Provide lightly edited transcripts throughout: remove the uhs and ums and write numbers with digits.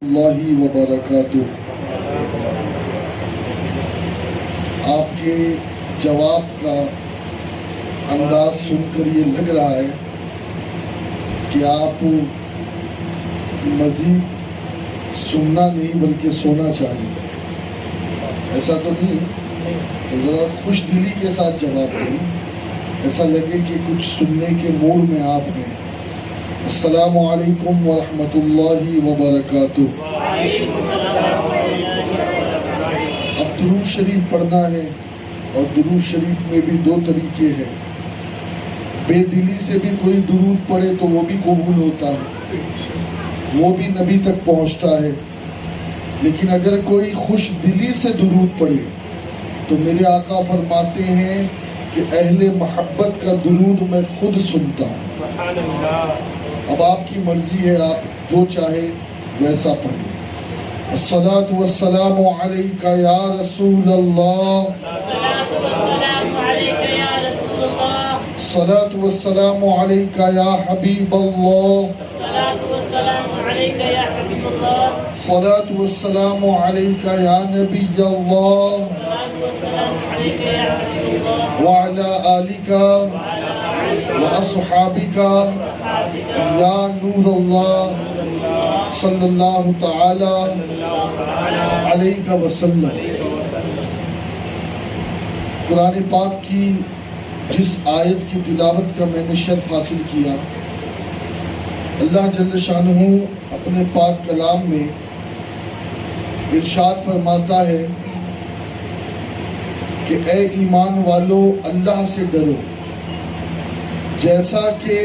اللہ وبرکاتہ۔ آپ کے جواب کا انداز سن کر یہ لگ رہا ہے کہ آپ مزید سننا نہیں بلکہ سونا چاہیں، ایسا تو نہیں ہے؟ تو ذرا خوش دلی کے ساتھ جواب دیں، ایسا لگے کہ کچھ سننے کے موڈ میں آپ ہیں۔ السلام علیکم ورحمۃ اللہ وبرکاتہ۔ اب درود شریف پڑھنا ہے، اور درود شریف میں بھی دو طریقے ہیں۔ بے دلی سے بھی کوئی درود پڑھے تو وہ بھی قبول ہوتا ہے، وہ بھی نبی تک پہنچتا ہے، لیکن اگر کوئی خوش دلی سے درود پڑھے تو میرے آقا فرماتے ہیں کہ اہل محبت کا درود میں خود سنتا ہوں۔ اب آپ کی مرضی ہے، آپ جو چاہے ویسا پڑھیں۔ الصلاة والسلام علیکہ یا رسول اللہ، الصلاة والسلام علیکہ یا حبیب اللہ، الصلاة والسلام علیکہ یا نبی اللہ، وعلی آلکہ واصحابکہ یا نور اللہ صلی اللہ تعالی علیہ وسلم۔ قرآن پاک کی جس آیت کی تلاوت کا میں نے شرف حاصل کیا، اللہ جل شانہ اپنے پاک کلام میں ارشاد فرماتا ہے کہ اے ایمان والو، اللہ سے ڈرو جیسا کہ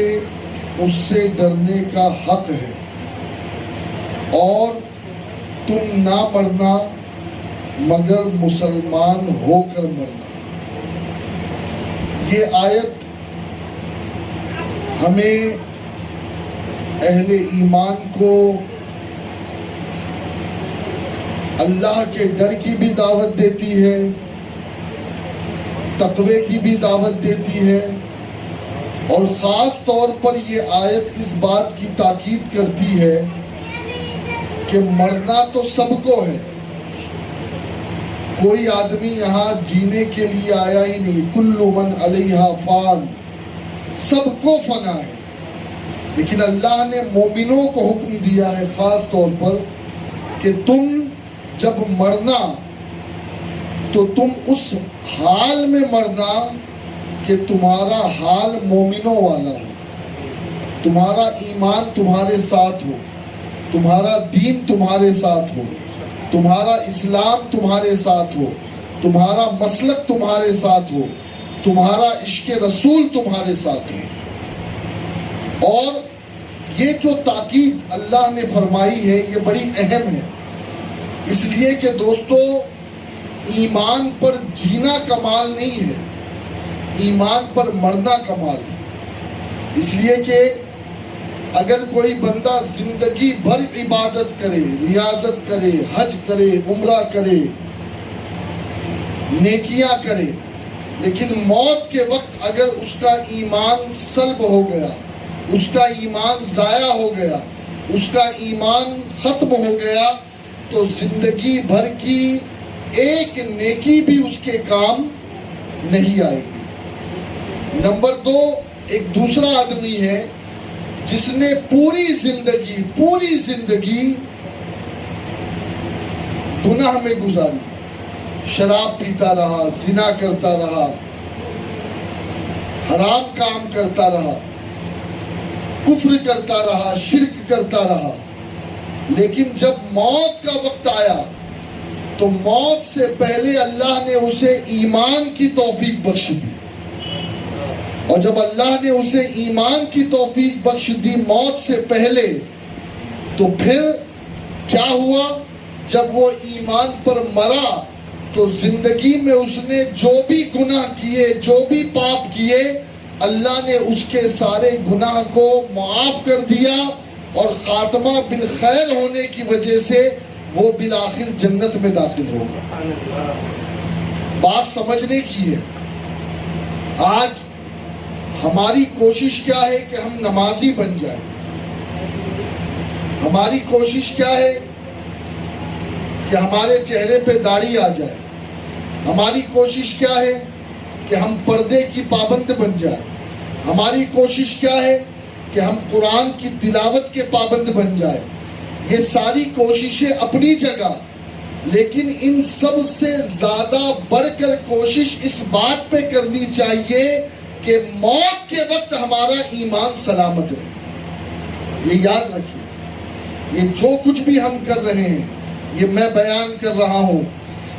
اس سے ڈرنے کا حق ہے، اور تم نہ مرنا مگر مسلمان ہو کر مرنا۔ یہ آیت ہمیں اہل ایمان کو اللہ کے ڈر کی بھی دعوت دیتی ہے، تقوی کی بھی دعوت دیتی ہے، اور خاص طور پر یہ آیت اس بات کی تاکید کرتی ہے کہ مرنا تو سب کو ہے، کوئی آدمی یہاں جینے کے لیے آیا ہی نہیں، کل من علیہا فان، سب کو فنا ہے، لیکن اللہ نے مومنوں کو حکم دیا ہے خاص طور پر کہ تم جب مرنا تو تم اس حال میں مرنا کہ تمہارا حال مومنوں والا ہو، تمہارا ایمان تمہارے ساتھ ہو، تمہارا دین تمہارے ساتھ ہو، تمہارا اسلام تمہارے ساتھ ہو، تمہارا مسلک تمہارے ساتھ ہو، تمہارا عشق رسول تمہارے ساتھ ہو۔ اور یہ جو تاکید اللہ نے فرمائی ہے یہ بڑی اہم ہے، اس لیے کہ دوستو ایمان پر جینا کمال نہیں ہے، ایمان پر مرنا کمال ہے۔ اس لیے کہ اگر کوئی بندہ زندگی بھر عبادت کرے، ریاضت کرے، حج کرے، عمرہ کرے، نیکیاں کرے، لیکن موت کے وقت اگر اس کا ایمان سلب ہو گیا، اس کا ایمان ضائع ہو گیا، اس کا ایمان ختم ہو گیا، تو زندگی بھر کی ایک نیکی بھی اس کے کام نہیں آئے گی۔ نمبر دو، ایک دوسرا آدمی ہے جس نے پوری زندگی گناہ میں گزاری، شراب پیتا رہا، زنا کرتا رہا، حرام کام کرتا رہا، کفر کرتا رہا، شرک کرتا رہا، لیکن جب موت کا وقت آیا تو موت سے پہلے اللہ نے اسے ایمان کی توفیق بخش دی، اور جب اللہ نے اسے ایمان کی توفیق بخش دی موت سے پہلے، تو پھر کیا ہوا؟ جب وہ ایمان پر مرا تو زندگی میں اس نے جو بھی گناہ کیے، جو بھی پاپ کیے، اللہ نے اس کے سارے گناہ کو معاف کر دیا، اور خاتمہ بالخیر ہونے کی وجہ سے وہ بالآخر جنت میں داخل ہوگا۔ بات سمجھنے کی ہے۔ آج ہماری کوشش کیا ہے کہ ہم نمازی بن جائیں، ہماری کوشش کیا ہے کہ ہمارے چہرے پہ داڑھی آ جائے. ہماری کوشش کیا ہے کہ ہم پردے کی پابند بن جائیں. ہماری کوشش کیا ہے کہ ہم قرآن کی تلاوت کے پابند بن جائیں. یہ ساری کوششیں اپنی جگہ، لیکن ان سب سے زیادہ بڑھ کر کوشش اس بات پہ کرنی چاہیے کہ موت کے وقت ہمارا ایمان سلامت رہے. یہ یاد رکھیے، یہ جو کچھ بھی ہم کر رہے ہیں، یہ میں بیان کر رہا ہوں،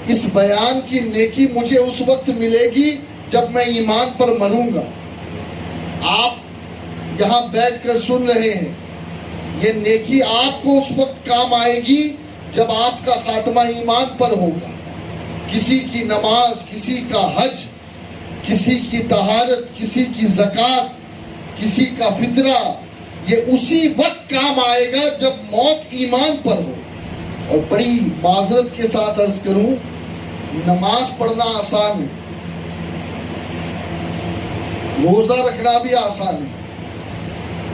اس بیان کی نیکی مجھے اس وقت ملے گی جب میں ایمان پر مروں گا. آپ یہاں بیٹھ کر سن رہے ہیں، یہ نیکی آپ کو اس وقت کام آئے گی جب آپ کا خاتمہ ایمان پر ہوگا. کسی کی نماز، کسی کا حج، کسی کی طہارت، کسی کی زکوٰۃ، کسی کا فطرہ، یہ اسی وقت کام آئے گا جب موت ایمان پر ہو. اور بڑی معذرت کے ساتھ عرض کروں، نماز پڑھنا آسان ہے، روزہ رکھنا بھی آسان ہے،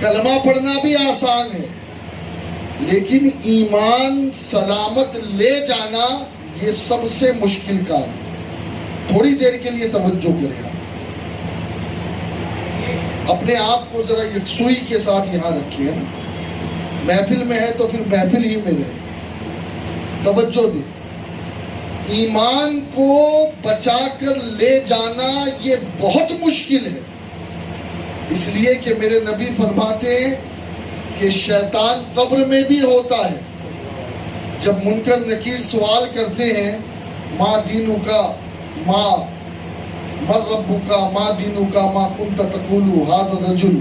کلمہ پڑھنا بھی آسان ہے، لیکن ایمان سلامت لے جانا یہ سب سے مشکل کام ہے. تھوڑی دیر کے لیے توجہ کریں، اپنے آپ کو ذرا یکسوئی کے ساتھ یہاں رکھیے. محفل میں ہے تو پھر محفل ہی میں رہے. توجہ دیں، ایمان کو بچا کر لے جانا یہ بہت مشکل ہے، اس لیے کہ میرے نبی فرماتے ہیں کہ شیطان قبر میں بھی ہوتا ہے. جب منکر نکیر سوال کرتے ہیں، ما دینو کا، ما مر ربو کا، ما دینو کا، ما کنت تقولو ھذا الرجل،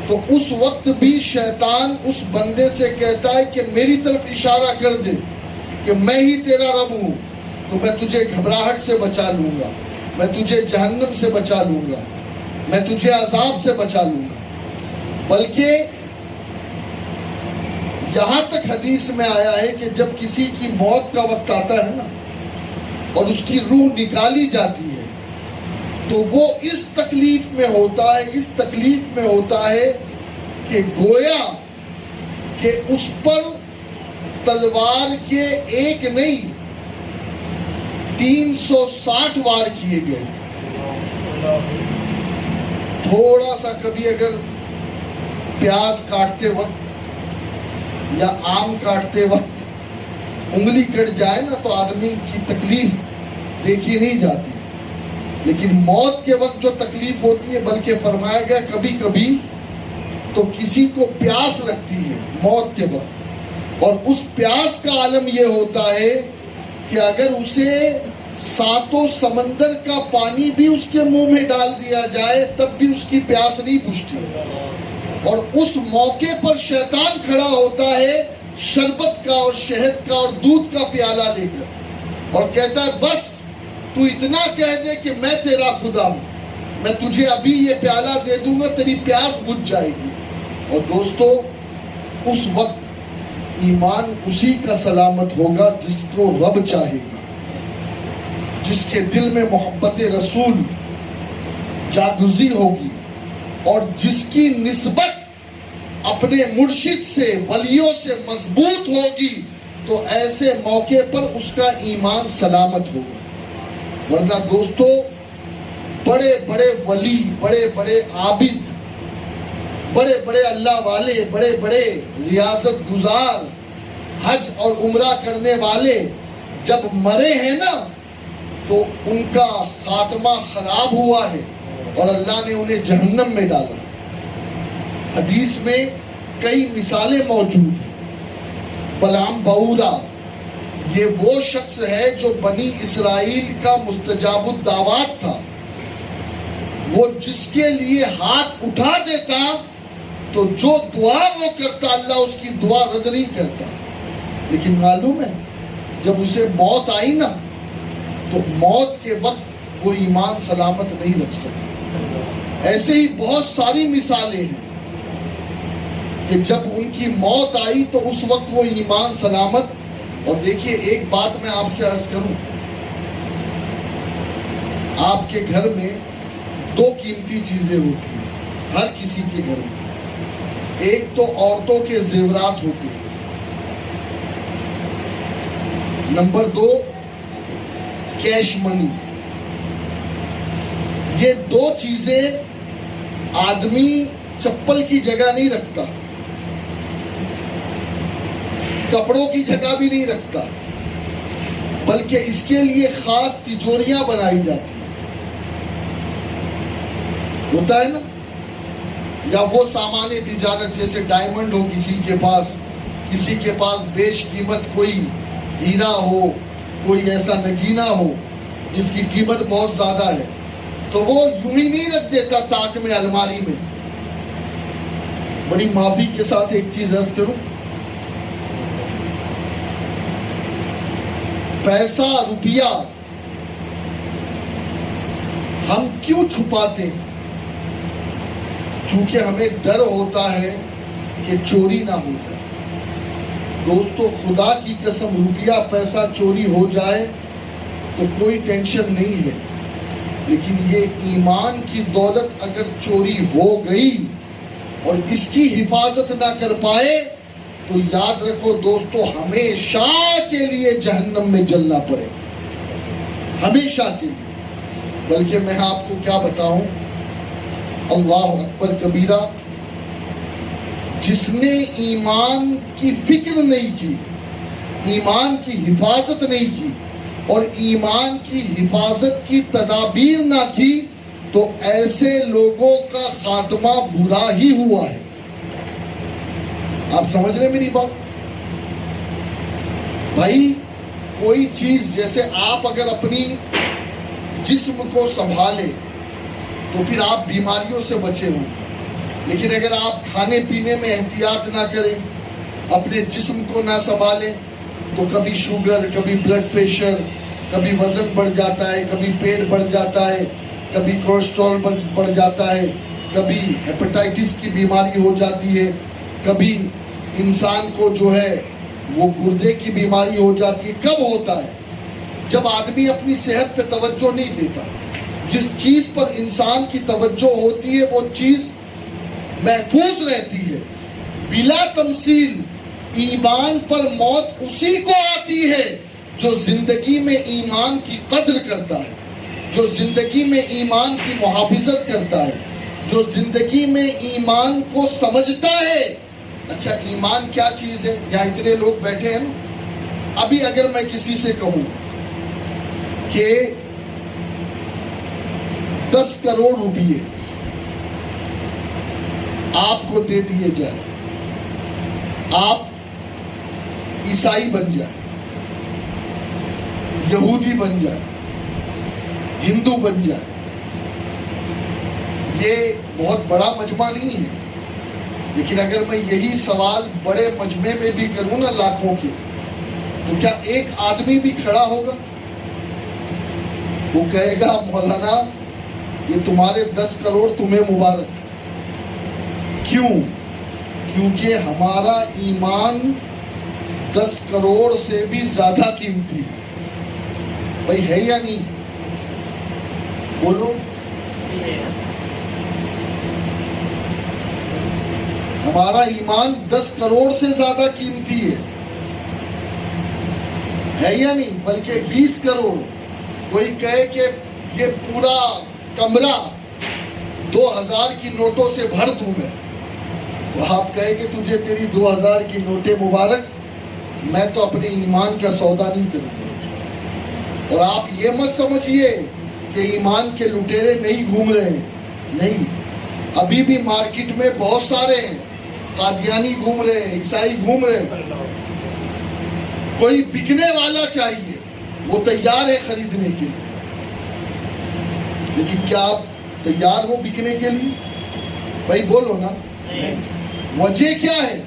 تو اس وقت بھی شیطان اس بندے سے کہتا ہے کہ میری طرف اشارہ کر دے کہ میں ہی تیرا رب ہوں، تو میں تجھے گھبراہٹ سے بچا لوں گا، میں تجھے جہنم سے بچا لوں گا، میں تجھے عذاب سے بچا لوں گا. بلکہ یہاں تک حدیث میں آیا ہے کہ جب کسی کی موت کا وقت آتا ہے نا اور اس کی روح نکالی جاتی ہے، تو وہ اس تکلیف میں ہوتا ہے، اس تکلیف میں ہوتا ہے کہ گویا کہ اس پر تلوار کے ایک نہیں 360 وار کیے گئے. تھوڑا سا کبھی اگر پیاز کاٹتے وقت یا آم کاٹتے وقت انگلی کٹ جائے نا تو آدمی کی تکلیف دیکھی نہیں جاتی، لیکن موت کے وقت جو تکلیف ہوتی ہے، بلکہ فرمایا گیا کبھی کبھی تو کسی کو پیاس لگتی ہے موت کے وقت، اور اس پیاس کا عالم یہ ہوتا ہے کہ اگر اسے 7 سمندر کا پانی بھی اس کے منہ میں ڈال دیا جائے تب بھی اس کی پیاس نہیں بجھتی. اور اس موقع پر شیطان کھڑا ہوتا ہے شربت کا اور شہد کا اور دودھ کا پیالہ لے کر اور کہتا ہے بس تو اتنا کہہ دے کہ میں تیرا خدا ہوں، میں تجھے ابھی یہ پیالہ دے دوں گا، تیری پیاس بجھ جائے گی. اور دوستو، اس وقت ایمان اسی کا سلامت ہوگا جس کو رب چاہے گا، جس کے دل میں محبت رسول جاگزی ہوگی اور جس کی نسبت اپنے مرشد سے، ولیوں سے مضبوط ہوگی، تو ایسے موقع پر اس کا ایمان سلامت ہوگا. ورنہ دوستو، بڑے بڑے ولی، بڑے بڑے عابد، بڑے بڑے اللہ والے، بڑے بڑے ریاضت گزار، حج اور عمرہ کرنے والے جب مرے ہیں نا تو ان کا خاتمہ خراب ہوا ہے اور اللہ نے انہیں جہنم میں ڈالا. حدیث میں کئی مثالیں موجود ہیں. بلعام بعورہ یہ وہ شخص ہے جو بنی اسرائیل کا مستجاب الدعوات تھا. وہ جس کے لیے ہاتھ اٹھا دیتا تو جو دعا وہ کرتا اللہ اس کی دعا رد نہیں کرتا. لیکن معلوم ہے جب اسے موت آئی نا تو موت کے وقت وہ ایمان سلامت نہیں رکھ سکے. ایسے ہی بہت ساری مثالیں ہیں کہ جب ان کی موت آئی تو اس وقت وہ ایمان سلامت. اور دیکھیے ایک بات میں آپ سے عرض کروں، آپ کے گھر میں 2 قیمتی چیزیں ہوتی ہیں ہر کسی کے گھر میں. ایک تو عورتوں کے زیورات ہوتے ہیں، نمبر 2 کیش منی. یہ 2 چیزیں آدمی چپل کی جگہ نہیں رکھتا, کپڑوں کی جگہ بھی نہیں رکھتا, بلکہ اس کے لیے خاص تجوریاں بنائی جاتی ہیں. ہوتا ہے نا, یا وہ سامان تجارت جیسے ڈائمنڈ ہو کسی کے پاس بیش قیمت کوئی ہیرا ہو, کوئی ایسا نگینہ ہو جس کی قیمت بہت زیادہ ہے, تو وہ یوں ہی نہیں رکھ دیتا تاک میں, الماری میں. بڑی معافی کے ساتھ ایک چیز عرض کروں, پیسہ روپیہ ہم کیوں چھپاتے ہیں؟ چونکہ ہمیں ڈر ہوتا ہے کہ چوری نہ ہو جائے. دوستو خدا کی قسم, روپیہ پیسہ چوری ہو جائے تو کوئی ٹینشن نہیں ہے, لیکن یہ ایمان کی دولت اگر چوری ہو گئی اور اس کی حفاظت نہ کر پائے تو یاد رکھو دوستو, ہمیشہ کے لیے جہنم میں جلنا پڑے, ہمیشہ کے لیے. بلکہ میں آپ کو کیا بتاؤں, اللہ اکبر کبیرہ, جس نے ایمان کی فکر نہیں کی, ایمان کی حفاظت نہیں کی اور ایمان کی حفاظت کی تدابیر نہ کی, تو ایسے لوگوں کا خاتمہ برا ہی ہوا ہے. آپ سمجھ رہے میری بات؟ بھائی کوئی چیز, جیسے آپ اگر اپنی جسم کو سنبھالے تو پھر آپ بیماریوں سے بچے ہوں, لیکن اگر آپ کھانے پینے میں احتیاط نہ کریں, اپنے جسم کو نہ سنبھالیں, تو کبھی شوگر, کبھی بلڈ پریشر, کبھی وزن بڑھ جاتا ہے, کبھی پیٹ بڑھ جاتا ہے, کبھی کولیسٹرول بڑھ جاتا ہے, کبھی ہیپاٹائٹس کی بیماری ہو جاتی ہے, کبھی انسان کو جو ہے وہ گردے کی بیماری ہو جاتی ہے. کب ہوتا ہے؟ جب آدمی اپنی صحت پہ توجہ نہیں دیتا. جس چیز پر انسان کی توجہ ہوتی ہے وہ چیز محفوظ رہتی ہے. بلا تمثیل ایمان پر موت اسی کو آتی ہے جو زندگی میں ایمان کی قدر کرتا ہے, جو زندگی میں ایمان کی محافظت کرتا ہے, جو زندگی میں ایمان کو سمجھتا ہے. اچھا ایمان کیا چیز ہے؟ یہاں اتنے لوگ بیٹھے ہیں نا, ابھی اگر میں کسی سے کہوں کہ 10 کروڑ روپئے آپ کو دے دیے جائے, آپ عیسائی بن جائے, یہودی بن جائے, ہندو بن جائے, یہ بہت بڑا مجمع نہیں ہے, لیکن اگر میں یہی سوال بڑے مجمع میں بھی کروں نا لاکھوں کے, تو کیا ایک آدمی بھی کھڑا ہوگا؟ وہ کہے گا مولانا یہ تمہارے 10 کروڑ تمہیں مبارک. کیوں؟ کیونکہ ہمارا ایمان 10 کروڑ سے بھی زیادہ قیمتی ہے. بھائی ہے یا نہیں؟ بولو. ہمارا ایمان 10 کروڑ سے زیادہ قیمتی ہے یا نہیں؟ بلکہ 20 کروڑ. کوئی کہے کہ یہ پورا کمرہ 2000 کی نوٹوں سے بھر دوں میں, تو آپ کہے کہ تجھے تیری 2000 کی نوٹیں مبارک, میں تو اپنے ایمان کا سودا نہیں کروں گا. اور آپ یہ مت سمجھیے کہ ایمان کے لٹیرے نہیں گھوم رہے ہیں, نہیں, ابھی بھی مارکیٹ میں بہت سارے ہیں, قادیانی گھوم رہے ہیں, عیسائی گھوم رہے ہیں. کوئی بکنے والا چاہیے, وہ تیار ہے خریدنے کے لیے, لیکن کیا آپ تیار ہو بکنے کے لیے؟ بھائی بولو نا. وجہ کیا ہے؟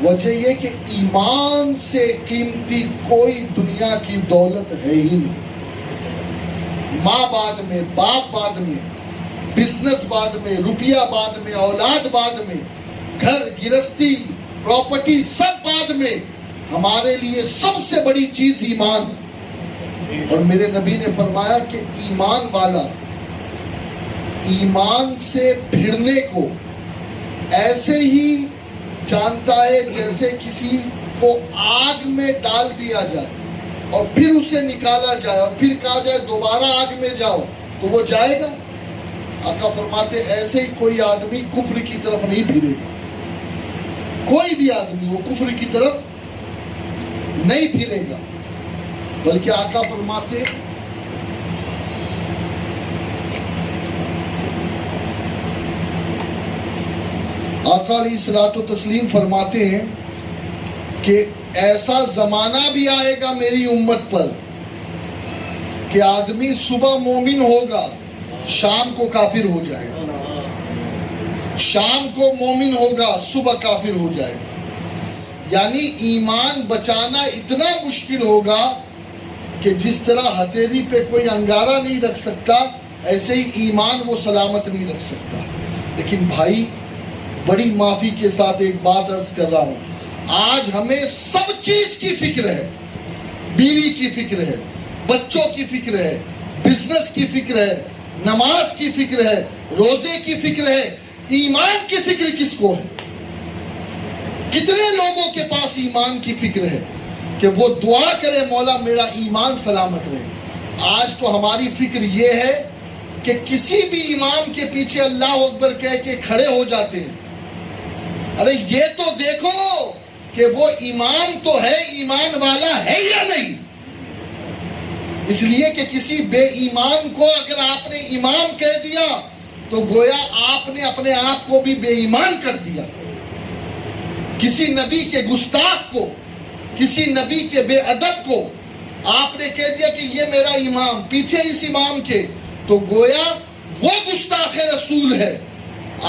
وجہ یہ کہ ایمان سے قیمتی کوئی دنیا کی دولت ہے ہی نہیں. ماں بعد میں, باپ بعد میں, بزنس بعد میں, روپیہ بعد میں, اولاد بعد میں, گھر گرستی پراپرٹی سب بعد میں. ہمارے لیے سب سے بڑی چیز ایمان. اور میرے نبی نے فرمایا کہ ایمان والا ایمان سے بھیڑنے کو ایسے ہی جانتا ہے جیسے کسی کو آگ میں ڈال دیا جائے. اور پھر اسے نکالا جائے اور پھر کہا جائے دوبارہ آگ میں جاؤ، تو وہ جائے گا؟ آقا فرماتے ایسے ہی کوئی آدمی کفر کی طرف نہیں پھرے گا، کوئی بھی آدمی وہ کفر کی طرف نہیں پھرے گا، بلکہ آقا فرماتے آقا علیہ الصلوۃ والتسلیم فرماتے ہیں کہ ایسا زمانہ بھی آئے گا میری امت پر کہ آدمی صبح مومن ہوگا، شام کو کافر ہو جائے گا، شام کو مومن ہوگا، صبح کافر ہو جائے گا۔ یعنی ایمان بچانا اتنا مشکل ہوگا کہ جس طرح ہتھیلی پہ کوئی انگارہ نہیں رکھ سکتا، ایسے ہی ایمان وہ سلامت نہیں رکھ سکتا۔ لیکن بھائی بڑی معافی کے ساتھ ایک بات عرض کر رہا ہوں، آج ہمیں سب چیز کی فکر ہے، بیوی کی فکر ہے، بچوں کی فکر ہے، بزنس کی فکر ہے، نماز کی فکر ہے، روزے کی فکر ہے، ایمان کی فکر کس کو ہے؟ کتنے لوگوں کے پاس ایمان کی فکر ہے کہ وہ دعا کرے مولا میرا ایمان سلامت رہے۔ آج تو ہماری فکر یہ ہے کہ کسی بھی امام کے پیچھے اللہ اکبر کہہ کے کھڑے ہو جاتے ہیں۔ ارے یہ تو دیکھو کہ وہ امام تو ہے، ایمان والا ہے یا نہیں؟ اس لیے کہ کسی بے ایمان کو اگر آپ نے امام کہہ دیا تو گویا آپ نے اپنے آپ کو بھی بے ایمان کر دیا۔ کسی نبی کے گستاخ کو، کسی نبی کے بے ادب کو آپ نے کہہ دیا کہ یہ میرا امام، پیچھے اس امام کے، تو گویا وہ گستاخ رسول ہے۔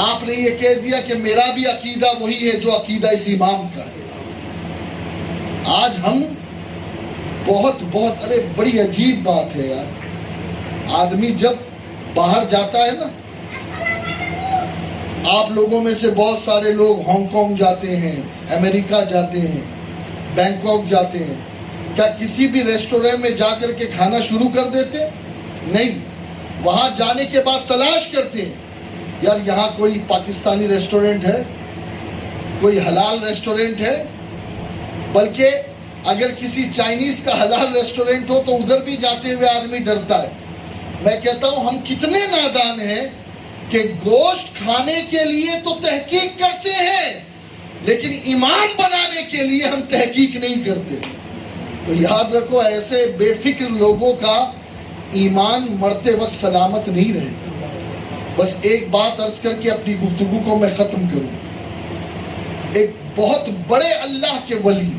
آپ نے یہ کہہ دیا کہ میرا بھی عقیدہ وہی ہے جو عقیدہ اس امام کا ہے۔ آج ہم بہت ارے بڑی عجیب بات ہے یار، آدمی جب باہر جاتا ہے نا، آپ لوگوں میں سے بہت سارے لوگ ہانگ کانگ جاتے ہیں، امریکہ جاتے ہیں، بینکاک جاتے ہیں، کیا کسی بھی ریسٹورینٹ میں جا کر کے کھانا شروع کر دیتے؟ نہیں، وہاں جانے کے بعد تلاش کرتے ہیں یار یہاں کوئی پاکستانی ریسٹورنٹ ہے، کوئی حلال ریسٹورنٹ ہے، بلکہ اگر کسی چائنیز کا حلال ریسٹورنٹ ہو تو ادھر بھی جاتے ہوئے آدمی ڈرتا ہے۔ میں کہتا ہوں ہم کتنے نادان ہیں کہ گوشت کھانے کے لیے تو تحقیق کرتے ہیں، لیکن امام بنانے کے لیے ہم تحقیق نہیں کرتے۔ تو یاد رکھو ایسے بے فکر لوگوں کا ایمان مرتے وقت سلامت نہیں رہے گا۔ بس ایک بات عرض کر کے اپنی گفتگو کو میں ختم کروں۔ ایک بہت بڑے اللہ کے ولی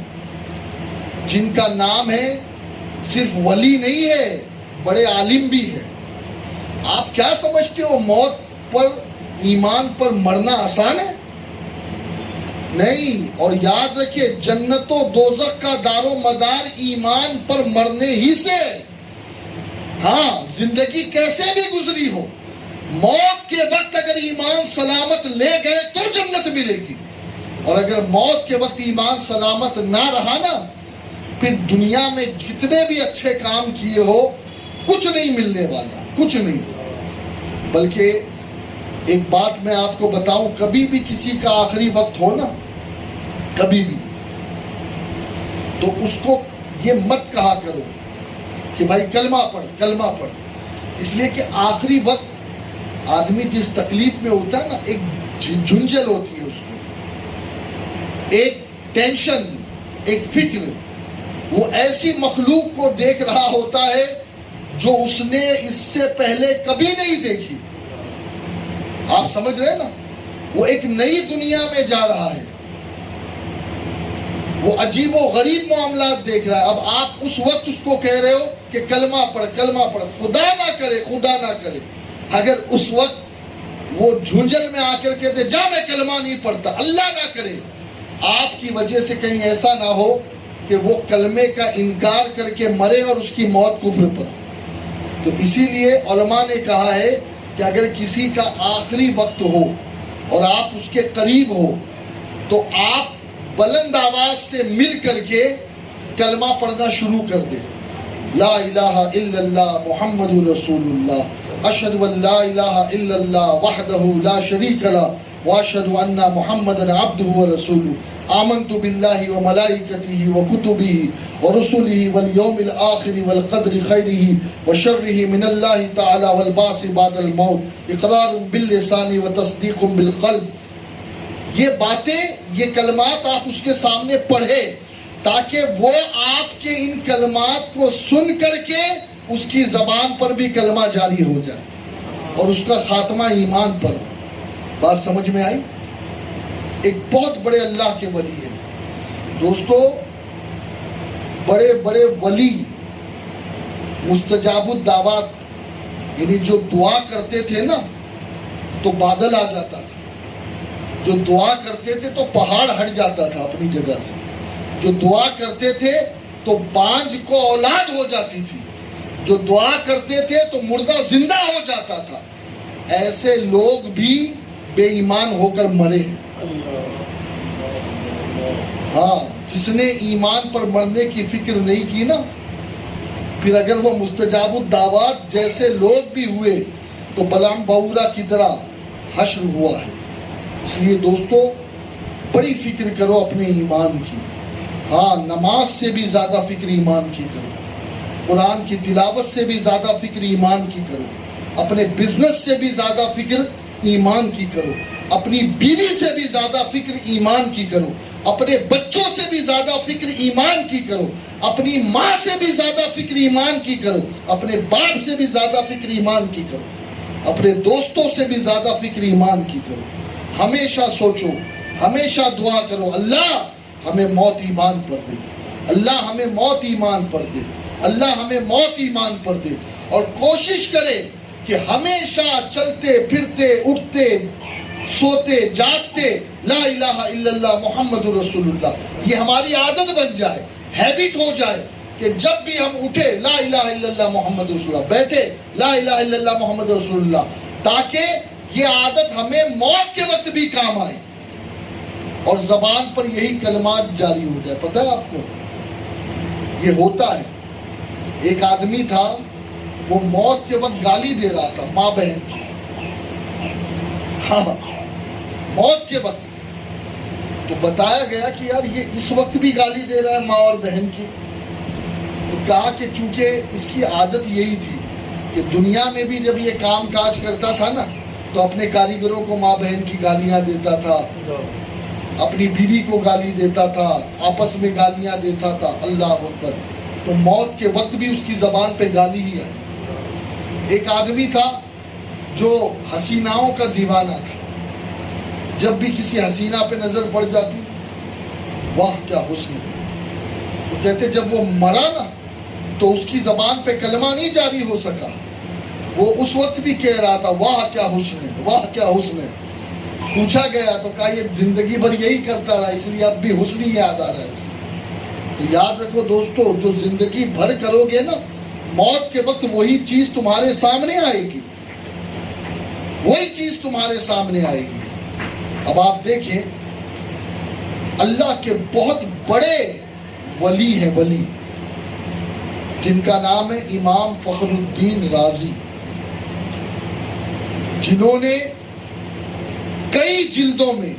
جن کا نام ہے، صرف ولی نہیں ہے بڑے عالم بھی ہے۔ آپ کیا سمجھتے ہو موت پر، ایمان پر مرنا آسان ہے؟ نہیں، اور یاد رکھیے جنت و دوزخ کا دار و مدار ایمان پر مرنے ہی سے۔ ہاں زندگی کیسے بھی گزری ہو، موت کے وقت اگر ایمان سلامت لے گئے تو جنت ملے گی، اور اگر موت کے وقت ایمان سلامت نہ رہا نا، پھر دنیا میں جتنے بھی اچھے کام کیے ہو کچھ نہیں ملنے والا، کچھ نہیں۔ بلکہ ایک بات میں آپ کو بتاؤں، کبھی بھی کسی کا آخری وقت ہو نا، کبھی بھی، تو اس کو یہ مت کہا کرو کہ بھائی کلمہ پڑھ کلمہ پڑھ، اس لیے کہ آخری وقت آدمی جس تکلیف میں ہوتا ہے نا، ایک جھنجھل ہوتی ہے اس کو، ایک ٹینشن، ایک فکر، وہ ایسی مخلوق کو دیکھ رہا ہوتا ہے جو اس نے اس سے پہلے کبھی نہیں دیکھی۔ آپ سمجھ رہے ہیں نا، وہ ایک نئی دنیا میں جا رہا ہے، وہ عجیب و غریب معاملات دیکھ رہا ہے۔ اب آپ اس وقت اس کو کہہ رہے ہو کہ کلمہ پڑھ کلمہ پڑھ، خدا نہ کرے اگر اس وقت وہ جھنجھل میں آ کر کہتے جا میں کلمہ نہیں پڑھتا، اللہ نہ کرے آپ کی وجہ سے کہیں ایسا نہ ہو کہ وہ کلمے کا انکار کر کے مرے اور اس کی موت کفر پر۔ تو اسی لیے علماء نے کہا ہے کہ اگر کسی کا آخری وقت ہو اور آپ اس کے قریب ہو تو آپ بلند آواز سے مل کر کے کلمہ پڑھنا شروع کر دیں، لا الہ الا اللہ محمد رسول اللہ، اشہد ان لا الہ الا اللہ وحدہ لا شریک لہ واشہد ان محمدا عبدہ ورسولہ، آمنت باللہ وملائکتہ وکتبہ ورسله واليوم الآخر والقدر خيره وشره من الله تعالى والبعث بعد الموت اقرار باللسان وتصدیق بالقلب. یہ باتیں، یہ کلمات آپ اس کے سامنے پڑھے تاکہ وہ آپ کے ان کلمات کو سن کر کے اس کی زبان پر بھی کلمہ جاری ہو جائے اور اس کا خاتمہ ایمان پر. بات سمجھ میں آئی؟ ایک بہت بڑے اللہ کے ولی ہے دوستو. بڑے بڑے ولی مستجاب الدعوات، یعنی جو دعا کرتے تھے نا تو بادل آ جاتا تھا، جو دعا کرتے تھے تو پہاڑ ہٹ جاتا تھا اپنی جگہ سے، جو دعا کرتے تھے تو بانجھ کو اولاد ہو جاتی تھی، جو دعا کرتے تھے تو مردہ زندہ ہو جاتا تھا. ایسے لوگ بھی بے ایمان ہو کر مرے ہیں. ہاں، جس نے ایمان پر مرنے کی فکر نہیں کی نا، پھر اگر وہ مستجاب الدعوات جیسے لوگ بھی ہوئے تو بلعام بعورہ کی طرح حشر ہوا ہے. اس لیے دوستو بڑی فکر کرو اپنے ایمان کی. ہاں، نماز سے بھی زیادہ فکر ایمان کی کرو، قرآن کی تلاوت سے بھی زیادہ فکر ایمان کی کرو، اپنے بزنس سے بھی زیادہ فکر ایمان کی کرو، اپنی بیوی سے بھی زیادہ فکر ایمان کی کرو، اپنے بچوں سے بھی زیادہ فکر ایمان کی کرو، اپنی ماں سے بھی زیادہ فکر ایمان کی کرو، اپنے باپ سے بھی زیادہ فکر ایمان کی کرو، اپنے دوستوں سے بھی زیادہ فکر ایمان کی کرو. ہمیشہ سوچو، ہمیشہ دعا کرو، اللہ ہمیں موت ایمان پر دے، اللہ ہمیں موت ایمان پر دے، اللہ ہمیں موت ایمان پر دے. اور کوشش کرے کہ ہمیشہ چلتے پھرتے اٹھتے سوتے جاگتے لا الہ الا اللہ محمد رسول اللہ یہ ہماری عادت بن جائے، ہیبٹ ہو جائے کہ جب بھی ہم اٹھے لا الہ الا اللہ محمد رسول اللہ، بیٹھے لا الہ الا اللہ محمد رسول اللہ، تاکہ یہ عادت ہمیں موت کے وقت بھی کام آئے اور زبان پر یہی کلمات جاری ہو جائے. پتہ ہے آپ کو یہ ہوتا ہے. ایک آدمی تھا، وہ موت کے وقت گالی دے رہا تھا ماں بہن کی. ہاں، موت کے وقت تو بتایا گیا کہ یار یہ اس وقت بھی گالی دے رہا ہے ماں اور بہن کی. تو کہا کہ چونکہ اس کی عادت یہی تھی کہ دنیا میں بھی جب یہ کام کاج کرتا تھا نا تو اپنے کاریگروں کو ماں بہن کی گالیاں دیتا تھا، اپنی بیوی کو گالی دیتا تھا، آپس میں گالیاں دیتا تھا. اللہ اکبر. تو موت کے وقت بھی اس کی زبان پہ گالی ہی ہے. ایک آدمی تھا جو حسیناؤں کا دیوانہ تھا. جب بھی کسی حسینہ پہ نظر پڑ جاتی، واہ کیا حسن ہے. تو کہتے جب وہ مرا نا تو اس کی زبان پہ کلمہ نہیں جاری ہو سکا. وہ اس وقت بھی کہہ رہا تھا واہ کیا حسن ہے، واہ کیا حسن ہے. پوچھا گیا تو کہا یہ زندگی بھر یہی کرتا رہا اس لیے اب بھی حسن ہی یاد آ رہا ہے اسے. تو یاد رکھو دوستو، جو زندگی بھر کرو گے نا، موت کے وقت وہی چیز تمہارے سامنے آئے گی، وہی چیز تمہارے سامنے آئے گی. اب آپ دیکھیں اللہ کے بہت بڑے ولی ہیں، ولی جن کا نام ہے امام فخر الدین رازی، جنہوں نے کئی جلدوں میں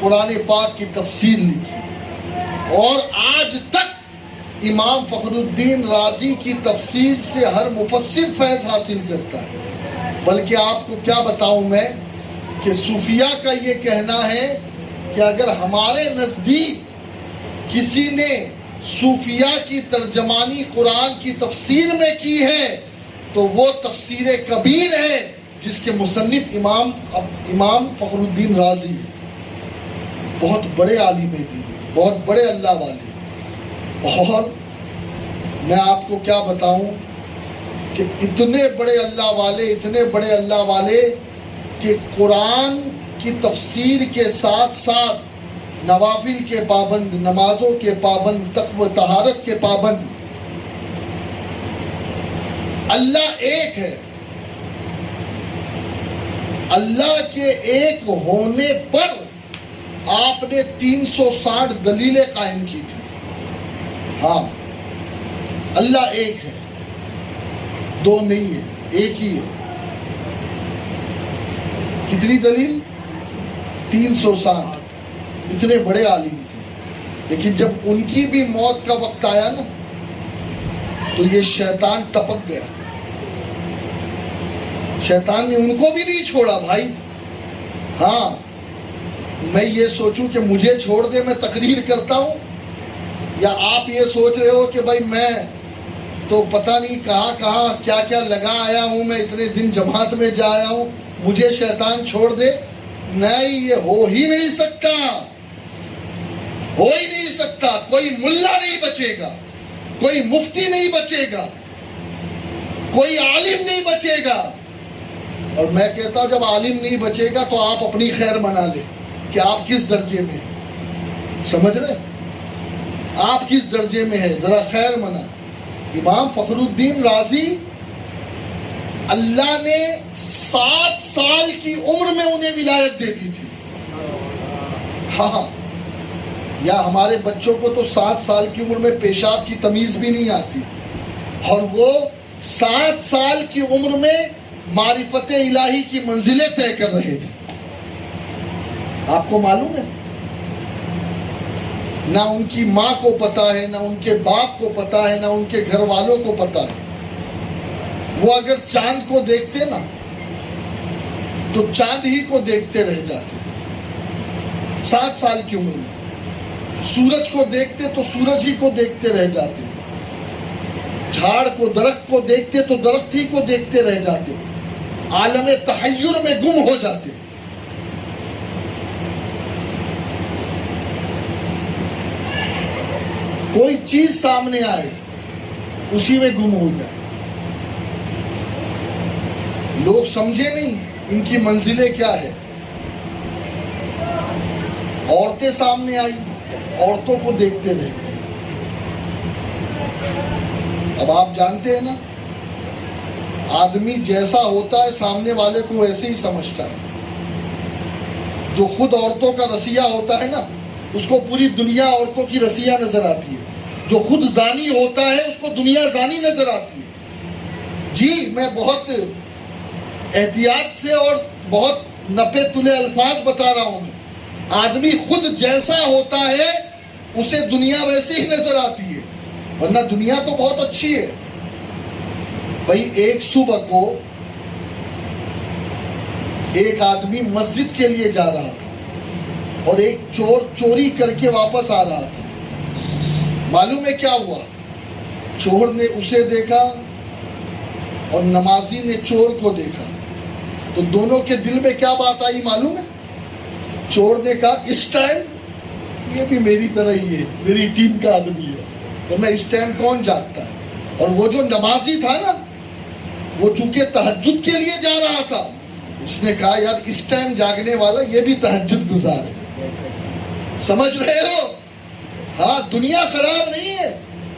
قرآن پاک کی تفسیر لکھی اور آج تک امام فخر الدین رازی کی تفسیر سے ہر مفسر فیض حاصل کرتا ہے. بلکہ آپ کو کیا بتاؤں میں کہ صوفیہ کا یہ کہنا ہے کہ اگر ہمارے نزدیک کسی نے صوفیہ کی ترجمانی قرآن کی تفسیر میں کی ہے تو وہ تفسیر کبیر ہے جس کے مصنف امام فخر الدین رازی ہے. بہت بڑے عالم دین، بہت بڑے اللہ والے. اور میں آپ کو کیا بتاؤں کہ اتنے بڑے اللہ والے، اتنے بڑے اللہ والے کہ قرآن کی تفسیر کے ساتھ ساتھ نوافل کے پابند، نمازوں کے پابند، تقوی طہارت کے پابند. اللہ ایک ہے، اللہ کے ایک ہونے پر آپ نے 360 دلیلیں قائم کی تھی. ہاں، اللہ ایک ہے، دو نہیں ہے، ایک ہی ہے. کتنی دلیل؟ 360. اتنے بڑے عالم تھے، لیکن جب ان کی بھی موت کا وقت آیا نا تو یہ شیطان ٹپک گیا. شیطان نے ان کو بھی نہیں چھوڑا بھائی. ہاں میں یہ سوچوں کہ مجھے چھوڑ دے میں تقریر کرتا ہوں, یا آپ یہ سوچ رہے ہو کہ بھائی میں تو پتہ نہیں کہاں کہاں کیا کیا لگا آیا ہوں, میں اتنے دن جماعت میں جا آیا ہوں, مجھے شیطان چھوڑ دے. نہیں, یہ ہو ہی نہیں سکتا, ہو ہی نہیں سکتا. کوئی ملا نہیں بچے گا, کوئی مفتی نہیں بچے گا, کوئی عالم نہیں بچے گا. اور میں کہتا ہوں جب عالم نہیں بچے گا تو آپ اپنی خیر منا لیں کہ آپ کس درجے میں ہیں. سمجھ رہے آپ کس درجے میں ہیں, ذرا خیر منا. امام فخر الدین رازی اللہ نے 7 سال کی عمر میں انہیں ولایت دیتی تھی. ہاں, یا ہمارے بچوں کو تو 7 سال کی عمر میں پیشاب کی تمیز بھی نہیں آتی, اور وہ 7 سال کی عمر میں معرفت الہی کی منزلیں طے کر رہے تھے. آپ کو معلوم ہے, نہ ان کی ماں کو پتا ہے, نہ ان کے باپ کو پتا ہے, نہ ان کے گھر والوں کو پتا ہے. وہ اگر چاند کو دیکھتے نا تو چاند ہی کو دیکھتے رہ جاتے 7 سال کی عمر میں. سورج کو دیکھتے تو سورج ہی کو دیکھتے رہ جاتے. جھاڑ کو, درخت کو دیکھتے تو درخت ہی کو دیکھتے رہ جاتے. عالم تحیر میں گم ہو جاتے. کوئی چیز سامنے آئے اسی میں گم ہو جائے. لوگ سمجھے نہیں ان کی منزلیں کیا ہے. عورتیں سامنے آئی, عورتوں کو دیکھتے رہ گئے. اب آپ جانتے ہیں نا, آدمی جیسا ہوتا ہے سامنے والے کو ویسے ہی سمجھتا ہے. جو خود عورتوں کا رسیہ ہوتا ہے نا اس کو پوری دنیا عورتوں کی رسیہ نظر آتی ہے. جو خود زانی ہوتا ہے اس کو دنیا زانی نظر آتی ہے. جی میں بہت احتیاط سے اور بہت نپے تلے الفاظ بتا رہا ہوں. آدمی خود جیسا ہوتا ہے اسے دنیا ویسے ہی نظر آتی ہے, ورنہ دنیا تو بہت اچھی ہے. بھائی ایک صبح کو ایک آدمی مسجد کے لیے جا رہا تھا اور ایک چور چوری کر کے واپس آ رہا تھا. معلوم ہے کیا ہوا؟ چور نے اسے دیکھا اور نمازی نے چور کو دیکھا, تو دونوں کے دل میں کیا بات آئی معلوم ہے؟ چور نے کہا اس ٹائم یہ بھی میری طرح ہی ہے, میری ٹیم کا آدمی ہے, ورنہ اس ٹائم کون جاگتا ہے. اور وہ جو نمازی تھا نا وہ چونکہ تہجد کے لیے جا رہا تھا, اس نے کہا یار اس ٹائم جاگنے والا یہ بھی تہجد گزار ہے. سمجھ رہے ہو؟ ہاں, دنیا خراب نہیں ہے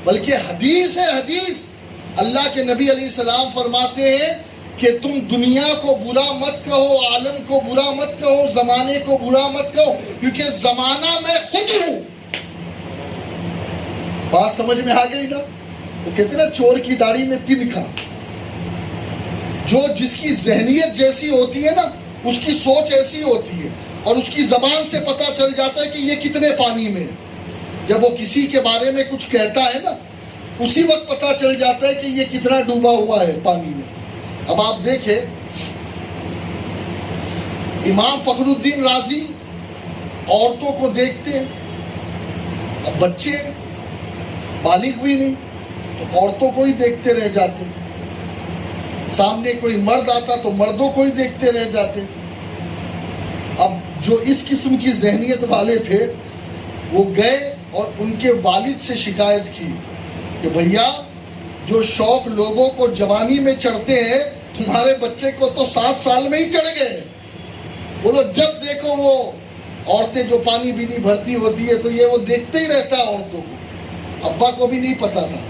بلکہ حدیث ہے. حدیث اللہ کے نبی علیہ السلام فرماتے ہیں کہ تم دنیا کو برا مت کہو, عالم کو برا مت کہو, زمانے کو برا مت کہو, کیونکہ زمانہ میں خود ہوں. بات سمجھ میں آ گئی نا؟ وہ کہتے نا چور کی داڑھی میں تنکا. جو جس کی ذہنیت جیسی ہوتی ہے نا اس کی سوچ ایسی ہوتی ہے, اور اس کی زبان سے پتہ چل جاتا ہے کہ یہ کتنے پانی میں ہے. جب وہ کسی کے بارے میں کچھ کہتا ہے نا اسی وقت پتہ چل جاتا ہے کہ یہ کتنا ڈوبا ہوا ہے پانی میں. اب آپ دیکھیں امام فخر الدین رازی عورتوں کو دیکھتے ہیں, اب بچے بالغ بھی نہیں تو عورتوں کو ہی دیکھتے رہ جاتے. سامنے کوئی مرد آتا تو مردوں کو ہی دیکھتے رہ جاتے. اب جو اس قسم کی ذہنیت والے تھے وہ گئے اور ان کے والد سے شکایت کی کہ بھیا جو شوق لوگوں کو جوانی میں چڑھتے ہیں تمہارے بچے کو تو 7 سال میں ہی چڑھ گئے. بولو جب دیکھو وہ عورتیں جو پانی بھی نہیں بھرتی ہوتی ہے تو یہ وہ دیکھتے ہی رہتا ہے عورتوں کو. ابا کو بھی نہیں پتا تھا,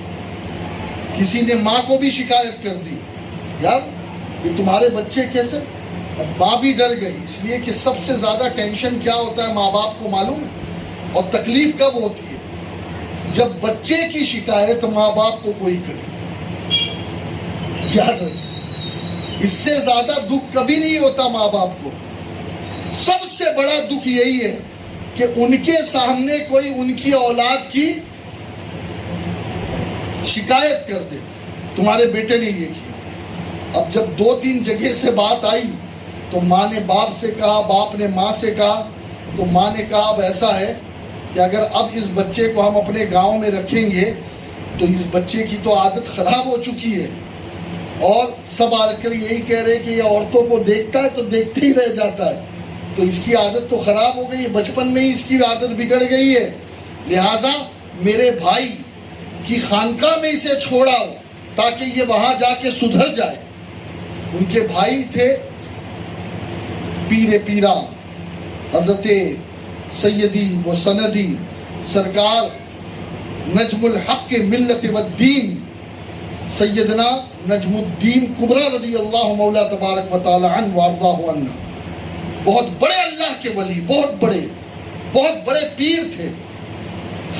کسی نے ماں کو بھی شکایت کر دی یار یہ تمہارے بچے کیسے. اب ماں بھی ڈر گئی, اس لیے کہ سب سے زیادہ ٹینشن کیا ہوتا ہے ماں باپ کو معلوم ہے, اور تکلیف کب ہوتی ہے جب بچے کی شکایت ماں باپ کو کوئی کرے. یاد رکھیں اس سے زیادہ دکھ کبھی نہیں ہوتا ماں باپ کو. سب سے بڑا دکھ یہی ہے کہ ان کے سامنے کوئی ان کی اولاد کی شکایت کر دے تمہارے بیٹے نے یہ کیا۔ اب جب 2-3 جگہ سے بات آئی تو ماں نے باپ سے کہا، باپ نے ماں سے کہا، تو ماں نے کہا اب ایسا ہے کہ اگر اب اس بچے کو ہم اپنے گاؤں میں رکھیں گے تو اس بچے کی تو عادت خراب ہو چکی ہے، اور سب آ کر یہی کہہ رہے کہ یہ عورتوں کو دیکھتا ہے تو دیکھتے ہی رہ جاتا ہے، تو اس کی عادت تو خراب ہو گئی ہے، بچپن میں ہی اس کی عادت بگڑ گئی ہے، لہٰذا میرے بھائی کی خانقاہ میں اسے چھوڑاؤ تاکہ یہ وہاں جا کے سدھر جائے۔ ان کے بھائی تھے پیر پیرا حضرت سیدی و سندی سرکار نجم الحق ملت والدین سیدنا نجم الدین کبریٰ رضی اللہ مولا تبارک و تعالی عنہ وارضاہ عنہ، بہت بڑے اللہ کے ولی، بہت بڑے پیر تھے،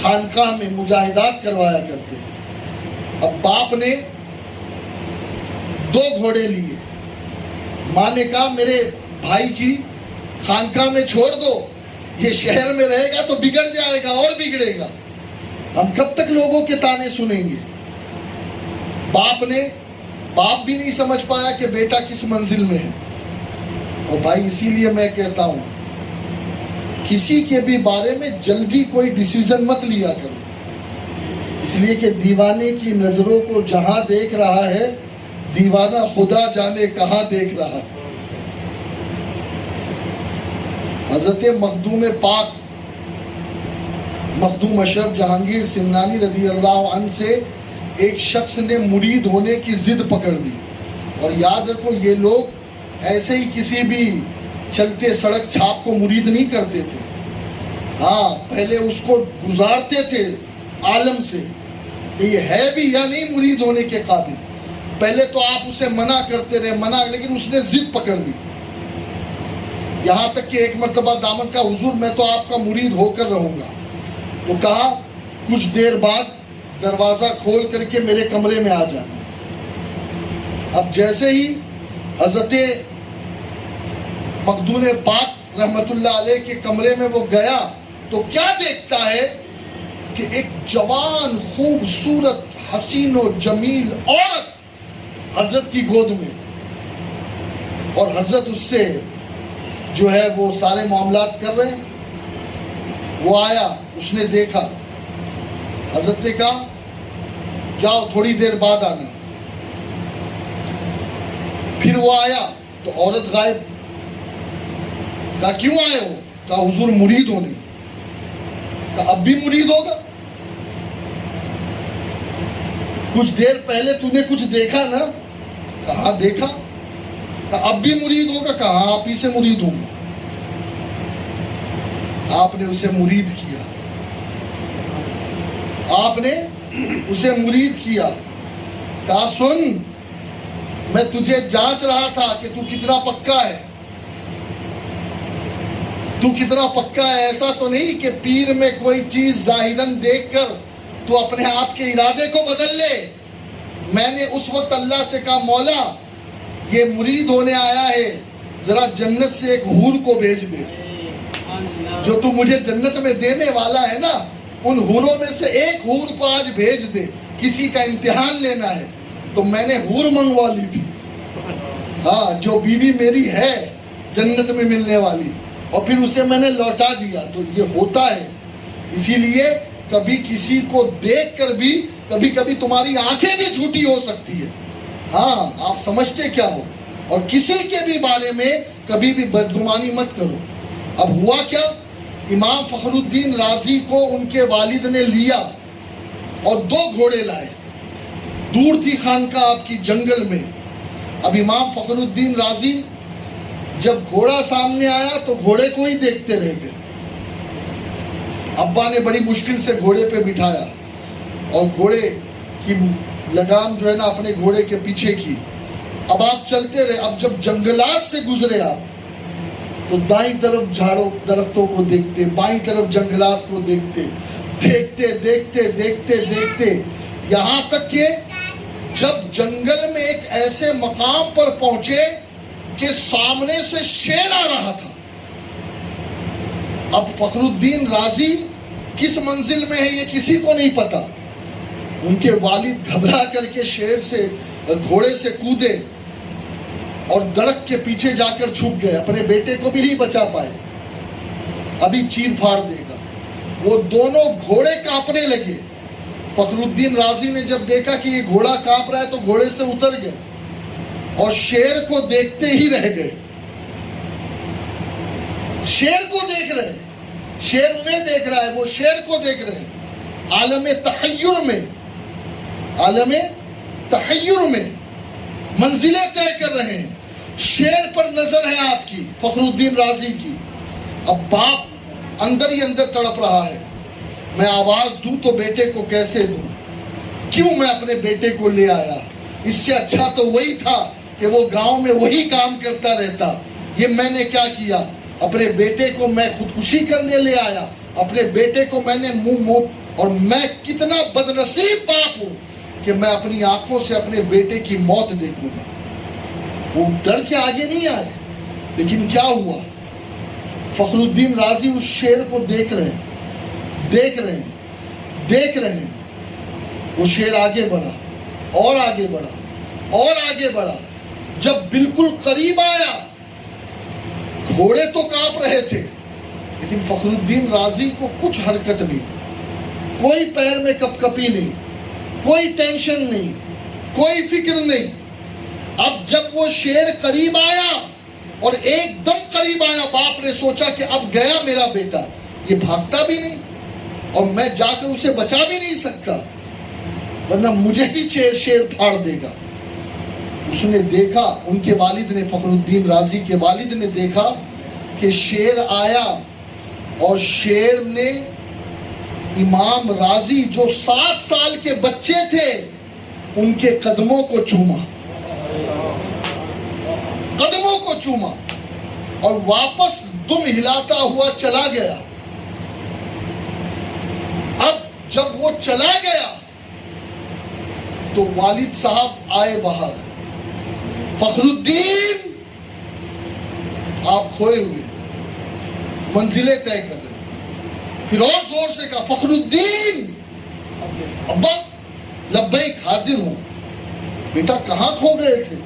خانقاہ میں مجاہدات کروایا کرتے۔ اب باپ نے 2 گھوڑے لیے، ماں نے کہا میرے بھائی کی خانقاہ میں چھوڑ دو، یہ شہر میں رہے گا تو بگڑ جائے گا اور بگڑے گا، ہم کب تک لوگوں کے تانے سنیں گے۔ باپ بھی نہیں سمجھ پایا کہ بیٹا کس منزل میں ہے۔ اور بھائی اسی لیے میں کہتا ہوں کسی کے بھی بارے میں جلدی کوئی ڈیسیزن مت لیا کرو، اس لیے کہ دیوانے کی نظروں کو جہاں دیکھ رہا ہے دیوانہ خدا جانے کہاں دیکھ رہا ہے۔ حضرت مخدوم پاک مخدوم اشرف جہانگیر سمنانی رضی اللہ عنہ سے ایک شخص نے مرید ہونے کی ضد پکڑ لی، اور یاد رکھو یہ لوگ ایسے ہی کسی بھی چلتے سڑک چھاپ کو مرید نہیں کرتے تھے، ہاں پہلے اس کو گزارتے تھے عالم سے کہ یہ ہے بھی یا نہیں مرید ہونے کے قابل، پہلے تو آپ اسے منع کرتے رہے لیکن اس نے ضد پکڑ لی، یہاں تک کہ ایک مرتبہ دامن کا حضور میں تو آپ کا مرید ہو کر رہوں گا، تو کہا کچھ دیر بعد دروازہ کھول کر کے میرے کمرے میں آ جانا۔ اب جیسے ہی حضرت مخدوم پاک رحمت اللہ علیہ کے کمرے میں وہ گیا تو کیا دیکھتا ہے کہ ایک جوان خوبصورت حسین و جمیل عورت حضرت کی گود میں، اور حضرت اس سے جو ہے وہ سارے معاملات کر رہے ہیں۔ وہ آیا، اس نے دیکھا، حضرت نے کہا جاؤ تھوڑی دیر بعد آنا۔ پھر وہ آیا تو عورت غائب، کہا کیوں آئے ہو؟ کہا حضور مرید ہونے۔ کہا اب بھی مرید ہوگا؟ کچھ دیر پہلے تو نے کچھ دیکھا نا؟ کہا دیکھا۔ کہا اب بھی مرید ہوگا؟ کہا ہاں آپ ہی سے مرید ہوں گا۔ آپ نے اسے مرید کیا، آپ نے اسے مرید کیا، کہا سن میں تجھے جانچ رہا تھا کہ تو کتنا پکا ہے، تو کتنا پکا ہے، ایسا تو نہیں کہ پیر میں کوئی چیز ظاہراً دیکھ کر تو اپنے آپ کے ارادے کو بدل لے۔ میں نے اس وقت اللہ سے کہا مولا یہ مرید ہونے آیا ہے، ذرا جنت سے ایک حور کو بھیج دے، جو تو مجھے جنت میں دینے والا ہے نا ان حوروں میں سے ایک حور کو آج بھیج دے، کسی کا امتحان لینا ہے۔ تو میں نے حور منگوا لی تھی، ہاں جو بیوی میری ہے جنت میں ملنے والی، اور پھر اسے میں نے لوٹا دیا۔ تو یہ ہوتا ہے، اسی لیے کبھی کسی کو دیکھ کر بھی کبھی کبھی تمہاری آنکھیں بھی جھوٹی ہو سکتی ہے، ہاں آپ سمجھتے کیا ہو، اور کسی کے بھی بارے میں کبھی بھی بدگمانی مت کرو۔ اب ہوا کیا، امام فخر الدین رازی کو ان کے والد نے لیا اور 2 گھوڑے لائے، دور تھی خانقاہ آپ کی جنگل میں۔ اب امام فخر الدین رازی جب گھوڑا سامنے آیا تو گھوڑے کو ہی دیکھتے رہ گئے۔ ابا نے بڑی مشکل سے گھوڑے پہ بٹھایا اور گھوڑے کی لگام جو ہے نا اپنے گھوڑے کے پیچھے کی۔ اب آپ چلتے رہے، اب جب جنگلات سے گزرے آپ تو دائیں طرف جھاڑوں درختوں کو دیکھتے، بائیں طرف جنگلات کو دیکھتے، دیکھتے دیکھتے دیکھتے دیکھتے یہاں تک کہ جب جنگل میں ایک ایسے مقام پر پہنچے کہ سامنے سے شیر آ رہا تھا۔ اب فخر الدین رازی کس منزل میں ہے یہ کسی کو نہیں پتا. ان کے والد گھبرا کر کے شیر سے گھوڑے سے کودے اور درخت کے پیچھے جا کر چھپ گئے, اپنے بیٹے کو بھی نہیں بچا پائے, ابھی چیر پھاڑ دے گا. وہ دونوں گھوڑے کانپنے لگے. فخر الدین رازی نے جب دیکھا کہ یہ گھوڑا کانپ رہا ہے تو گھوڑے سے اتر گئے اور شیر کو دیکھتے ہی رہ گئے. شیر کو دیکھ رہے, شیر انہیں دیکھ رہا ہے, وہ شیر کو دیکھ رہے ہیں. عالم تحیر میں, عالم تحیر میں منزلیں طے کر رہے ہیں. شیر پر نظر ہے آپ کی, فخر الدین رازی کی. اب باپ اندر ہی اندر تڑپ رہا ہے, میں آواز دوں تو بیٹے کو کیسے دوں, کیوں میں اپنے بیٹے کو لے آیا, اس سے اچھا تو وہی تھا کہ وہ گاؤں میں وہی کام کرتا رہتا. یہ میں نے کیا کیا, اپنے بیٹے کو میں خودکشی کرنے لے آیا, اپنے بیٹے کو میں نے اور میں کتنا بدنصیب باپ ہوں کہ میں اپنی آنکھوں سے اپنے بیٹے کی موت دیکھوں گا. وہ ڈر کے آگے نہیں آئے, لیکن کیا ہوا, فخر الدین رازی اس شیر کو دیکھ رہے ہیں, دیکھ رہے ہیں, دیکھ رہے ہیں. وہ شیر آگے بڑھا اور آگے بڑھا اور آگے بڑھا. جب بالکل قریب آیا, گھوڑے تو کانپ رہے تھے لیکن فخر الدین رازی کو کچھ حرکت نہیں, کوئی پیر میں کپ کپی نہیں, کوئی ٹینشن نہیں, کوئی فکر نہیں. اب جب وہ شیر قریب آیا اور ایک دم قریب آیا, باپ نے سوچا کہ اب گیا میرا بیٹا, یہ بھاگتا بھی نہیں اور میں جا کر اسے بچا بھی نہیں سکتا, ورنہ مجھے بھی شیر پھاڑ دے گا. اس نے دیکھا, ان کے والد نے, فخر الدین رازی کے والد نے دیکھا کہ شیر آیا اور شیر نے امام رازی جو 7 سال کے بچے تھے ان کے قدموں کو چوما, قدموں کو چوما اور واپس دم ہلاتا ہوا چلا گیا. اب جب وہ چلا گیا تو والد صاحب آئے باہر, فخر الدین آپ کھوئے ہوئے, منزلیں طے کر رہے. پھر اور زور سے کہا, فخر الدین, ابا لبیک حاضر ہوں. بیٹا کہاں کھو گئے تھے,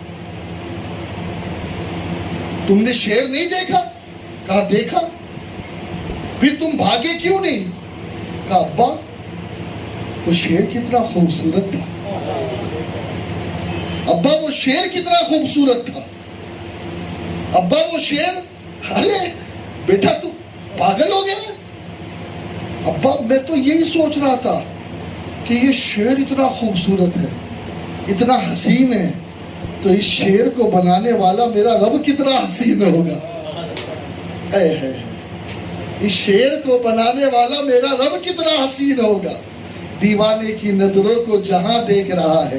تم نے شیر نہیں دیکھا؟ کہا دیکھا. پھر تم بھاگے کیوں نہیں؟ کہا ابا وہ شیر کتنا خوبصورت تھا, ابا وہ شیر کتنا خوبصورت تھا, ابا وہ شیر. ارے بیٹا تو پاگل ہو گیا, ابا میں تو یہی سوچ رہا تھا کہ یہ شیر اتنا خوبصورت ہے, اتنا حسین ہے, تو اس شیر کو بنانے والا میرا رب کتنا حسین ہوگا. اے ہے, اس شیر کو بنانے والا میرا رب کتنا حسین ہوگا. دیوانے کی نظروں کو جہاں دیکھ رہا ہے,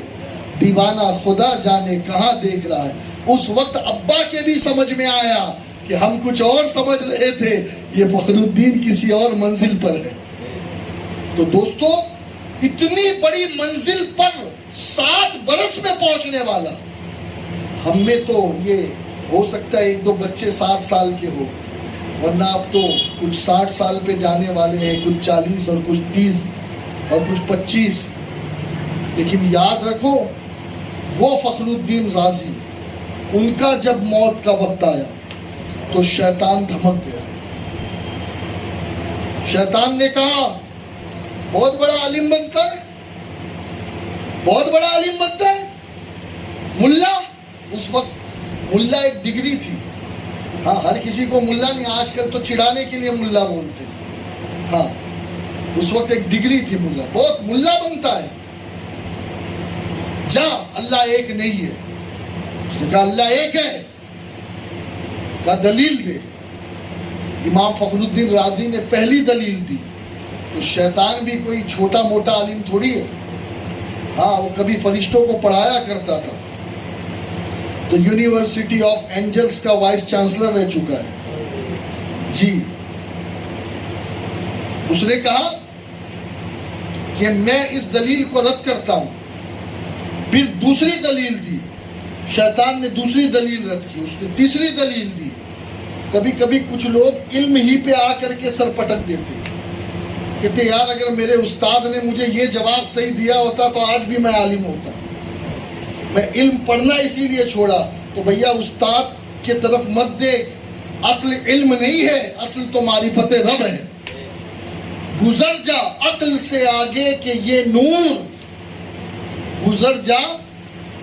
دیوانہ خدا جانے کہاں دیکھ رہا ہے. اس وقت ابا کے بھی سمجھ میں آیا کہ ہم کچھ اور سمجھ رہے تھے, یہ فخر الدین کسی اور منزل پر ہے. تو دوستو, اتنی بڑی منزل پر 7 برس میں پہنچنے والا, ہم میں تو یہ ہو سکتا ہے 1-2 بچے 7 سال کے ہو, ورنہ اب تو کچھ 60 سال پہ جانے والے ہیں, کچھ 40 اور کچھ 30 اور کچھ 25. لیکن یاد رکھو, وہ فخر الدین رازی, ان کا جب موت کا وقت آیا تو شیطان دھمک گیا. شیطان نے کہا بہت بڑا عالم بنتا ہے, بہت بڑا عالم بنتا ہے. ملا, اس وقت ملا ایک ڈگری تھی. ہاں, ہر کسی کو ملا نہیں, آج کل تو چڑھانے کے لیے ملا بولتے. ہاں, اس وقت ایک ڈگری تھی ملا, بہت ملا بنتا ہے. جا, اللہ ایک نہیں ہے. اس نے کہا اللہ ایک ہے. کہا دلیل دے. امام فخر الدین رازی نے پہلی دلیل دی. تو شیطان بھی کوئی چھوٹا موٹا عالم تھوڑی ہے. ہاں, وہ کبھی فرشتوں کو پڑھایا کرتا تھا, تو یونیورسٹی آف اینجلز کا وائس چانسلر رہ چکا ہے جی. اس نے کہا کہ میں اس دلیل کو رد کرتا ہوں. پھر دوسری دلیل دی, شیطان نے دوسری دلیل رد کی. اس نے تیسری دلیل دی. کبھی کبھی کچھ لوگ علم ہی پہ آ کر کے سر پٹک دیتے، کہتے یار اگر میرے استاد نے مجھے یہ جواب صحیح دیا ہوتا تو آج بھی میں عالم ہوتا، میں علم پڑھنا اسی لیے چھوڑا۔ تو بھیا استاد کی طرف مت دیکھ، اصل علم نہیں ہے، اصل تو معرفت رب ہے۔ گزر جا عقل سے آگے کہ یہ نور، گزر جا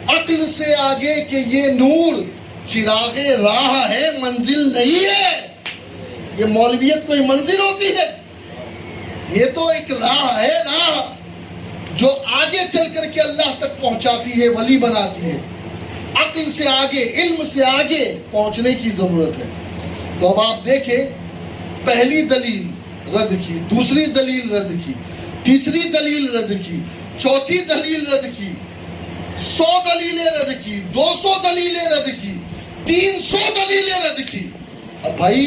عقل سے آگے کہ یہ نور، چراغ راہ ہے منزل نہیں ہے۔ یہ مولویت کوئی منزل ہوتی ہے؟ یہ تو ایک راہ ہے، راہ جو آگے چل کر کے اللہ تک پہنچاتی ہے، ولی بناتی ہے۔ عقل سے آگے، علم سے آگے پہنچنے کی ضرورت ہے۔ تو اب آپ دیکھیں، پہلی دلیل رد کی، دوسری دلیل رد کی، تیسری دلیل رد کی، چوتھی دلیل رد کی، 100 دلیلیں رد کی، 200 دلیلیں رد کی، 300 دلیلیں رد کی۔ اب بھائی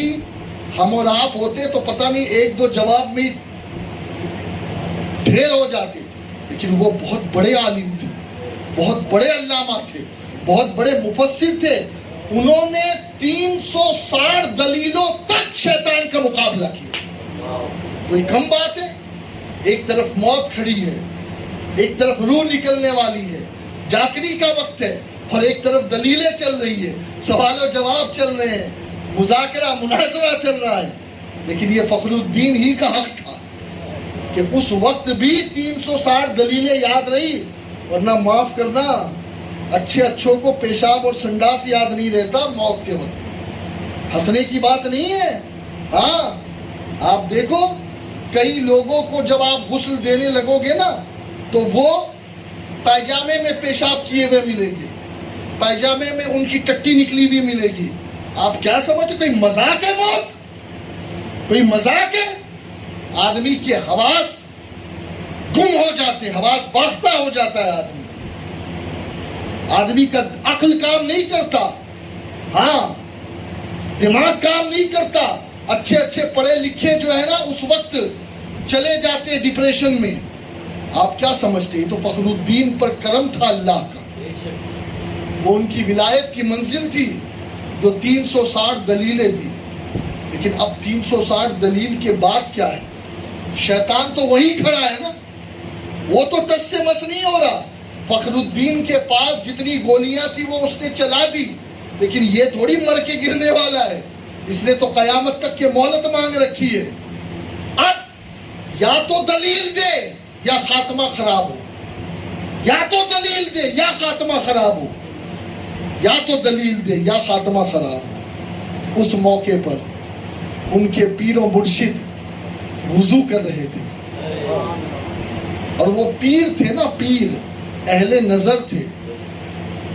ہم اور آپ ہوتے تو پتہ نہیں ایک دو جواب میں ڈھیر ہو جاتے، لیکن وہ بہت بڑے عالم تھے، بہت بڑے علامہ تھے، بہت بڑے مفسر تھے۔ انہوں نے 360 دلیلوں تک شیطان کا مقابلہ کیا۔ کوئی کم بات ہے؟ ایک طرف موت کھڑی ہے، ایک طرف روح نکلنے والی ہے، جاگنے کا وقت ہے، اور ایک طرف دلیلیں چل رہی ہے، سوال و جواب چل رہے ہیں، مذاکرہ مناظرہ چل رہا ہے۔ لیکن یہ فخر الدین ہی کا حق تھا کہ اس وقت بھی 360 دلیلیں یاد رہی، ورنہ معاف کرنا اچھے اچھوں کو پیشاب اور سنڈاس یاد نہیں رہتا موت کے وقت۔ ہنسنے کی بات نہیں ہے۔ ہاں آپ دیکھو، کئی لوگوں کو جب آپ غسل دینے لگو گے نا تو وہ پائجامے میں پیشاب کیے ہوئے ملیں گے، پائجامے میں ان کی ٹٹی نکلی بھی ملے گی۔ آپ کیا سمجھتے؟ کوئی مذاق ہے موت؟ کوئی مذاق ہے؟ آدمی کے حواس گم ہو جاتے، حواس باختہ ہو جاتا ہے آدمی، آدمی کا عقل کام نہیں کرتا، ہاں دماغ کام نہیں کرتا۔ اچھے اچھے پڑھے لکھے جو ہے نا اس وقت چلے جاتے ڈپریشن میں۔ آپ کیا سمجھتے ہیں؟ تو فخر الدین پر کرم تھا اللہ کا، وہ ان کی ولایت کی منزل تھی جو 360 دلیلیں دی۔ لیکن اب 360 دلیل کے بعد کیا ہے؟ شیطان تو وہی کھڑا ہے نا، وہ تو ٹس سے مس نہیں ہو رہا۔ فخر الدین کے پاس جتنی گولیاں تھی وہ اس نے چلا دی، لیکن یہ تھوڑی مر کے گرنے والا ہے، اس نے تو قیامت تک کے مہلت مانگ رکھی ہے۔ اب یا تو دلیل دے یا خاتمہ خراب ہو، یا تو دلیل دے یا خاتمہ خراب ہو، یا تو دلیل دے یا خاتمہ خراب ہو۔ اس موقع پر ان کے پیر و مرشد وضو کر رہے تھے، اور وہ پیر تھے نا، پیر اہل نظر تھے۔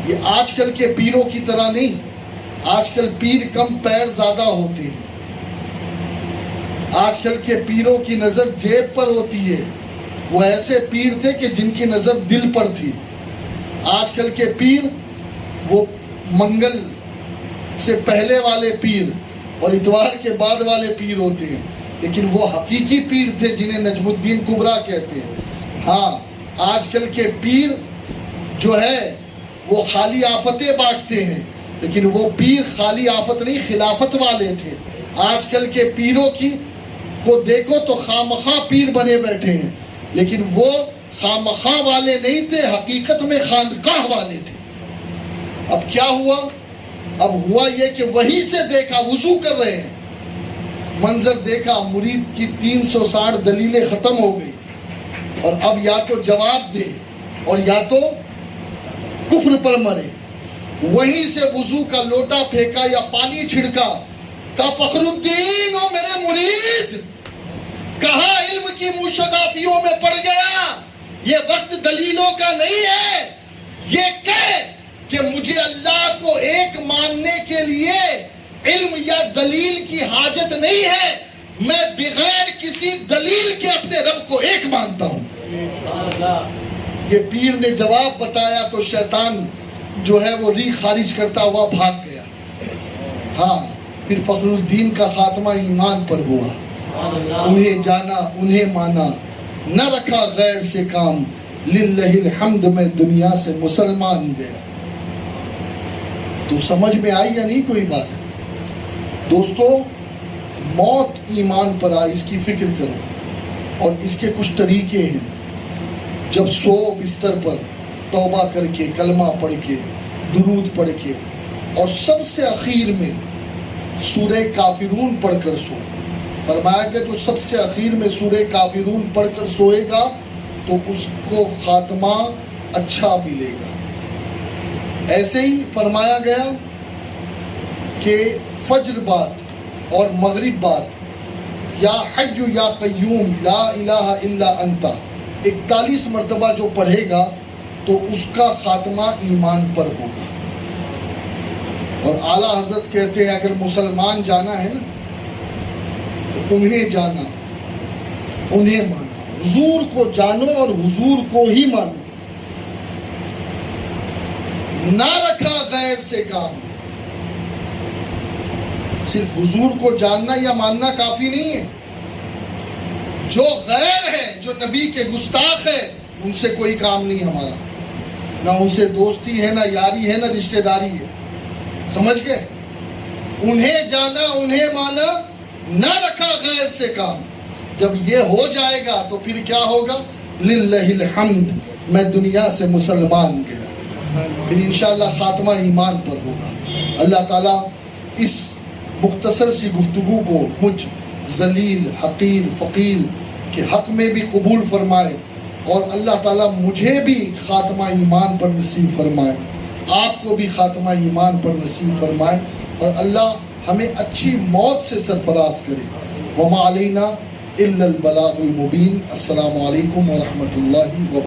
یہ آج کل کے پیروں کی طرح نہیں، آج کل پیر کم پیر زیادہ ہوتے ہیں، آج کل کے پیروں کی نظر جیب پر ہوتی ہے۔ وہ ایسے پیر تھے کہ جن کی نظر دل پر تھی۔ آج کل کے پیر وہ منگل سے پہلے والے پیر اور اتوار کے بعد والے پیر ہوتے ہیں، لیکن وہ حقیقی پیر تھے جنہیں نجم الدین کبریٰ کہتے ہیں۔ ہاں آج کل کے پیر جو ہے وہ خالی آفتیں بانٹتے ہیں، لیکن وہ پیر خالی آفت نہیں، خلافت والے تھے۔ آج کل کے پیروں کو دیکھو تو خامخواہ پیر بنے بیٹھے ہیں، لیکن وہ خامخواہ والے نہیں تھے، حقیقت میں خانقاہ والے تھے۔ اب کیا ہوا؟ اب ہوا یہ کہ وہیں سے دیکھا وضو کر رہے ہیں، منظر دیکھا، مرید کی 360 دلیلیں ختم ہو گئی، اور اب یا تو جواب دے اور یا تو کفر پر مرے۔ وہیں سے وضو کا لوٹا پھینکا یا پانی چھڑکا، کہا فخر الدین او میرے مرید، کہاں علم کی موشگافیوں میں پڑ گیا؟ یہ وقت دلیلوں کا نہیں ہے، یہ کہہ کہ مجھے اللہ کو ایک ماننے کے لیے علم یا دلیل کی حاجت نہیں ہے، میں بغیر کسی دلیل کے اپنے رب کو ایک مانتا ہوں۔ یہ پیر نے جواب بتایا تو شیطان جو ہے وہ ری خارج کرتا ہوا بھاگ گیا۔ ہاں پھر فخر الدین کا خاتمہ ایمان پر ہوا، انہیں جانا انہیں مانا، نہ رکھا غیر سے کام، للہ الحمد میں دنیا سے مسلمان گیا۔ تو سمجھ میں آئی یا نہیں کوئی بات؟ دوستوں موت ایمان پر آئے اس کی فکر کرو، اور اس کے کچھ طریقے ہیں۔ جب سو بستر پر توبہ کر کے، کلمہ پڑھ کے، درود پڑھ کے، اور سب سے اخیر میں سورہ کافرون پڑھ کر سو۔ فرمایا کہ جو سب سے اخیر میں سورہ کافرون پڑھ کر سوئے گا تو اس کو خاتمہ اچھا ملے گا۔ ایسے ہی فرمایا گیا کہ فجر بعد اور مغرب بعد یا حی یا قیوم لا الہ الا انت 41 مرتبہ جو پڑھے گا تو اس کا خاتمہ ایمان پر ہوگا۔ اور اعلیٰ حضرت کہتے ہیں اگر مسلمان جانا ہے نا تو انہیں جانا، انہیں مانا، حضور کو جانو اور حضور کو ہی مانو، نہ رکھا غیر سے کام۔ صرف حضور کو جاننا یا ماننا کافی نہیں ہے، جو غیر ہے، جو نبی کے گستاخ ہے، ان سے کوئی کام نہیں ہمارا، نہ ان سے دوستی ہے، نہ یاری ہے، نہ رشتہ داری ہے۔ سمجھ گئے؟ انہیں جانا، انہیں مانا، نہ رکھا غیر سے کام۔ جب یہ ہو جائے گا تو پھر کیا ہوگا؟ للہ الحمد، میں دنیا سے مسلمان گیا، پھر انشاءاللہ خاتمہ ایمان پر ہوگا۔ اللہ تعالیٰ اس مختصر سی گفتگو کو مجھ ذلیل حقیر فقیر کے حق میں بھی قبول فرمائے، اور اللہ تعالیٰ مجھے بھی خاتمہ ایمان پر نصیب فرمائے، آپ کو بھی خاتمہ ایمان پر نصیب فرمائے، اور اللہ ہمیں اچھی موت سے سرفراز کرے۔ وما علینا الا البلاغ المبین۔ السلام علیکم ورحمۃ اللہ وبرکاتہ۔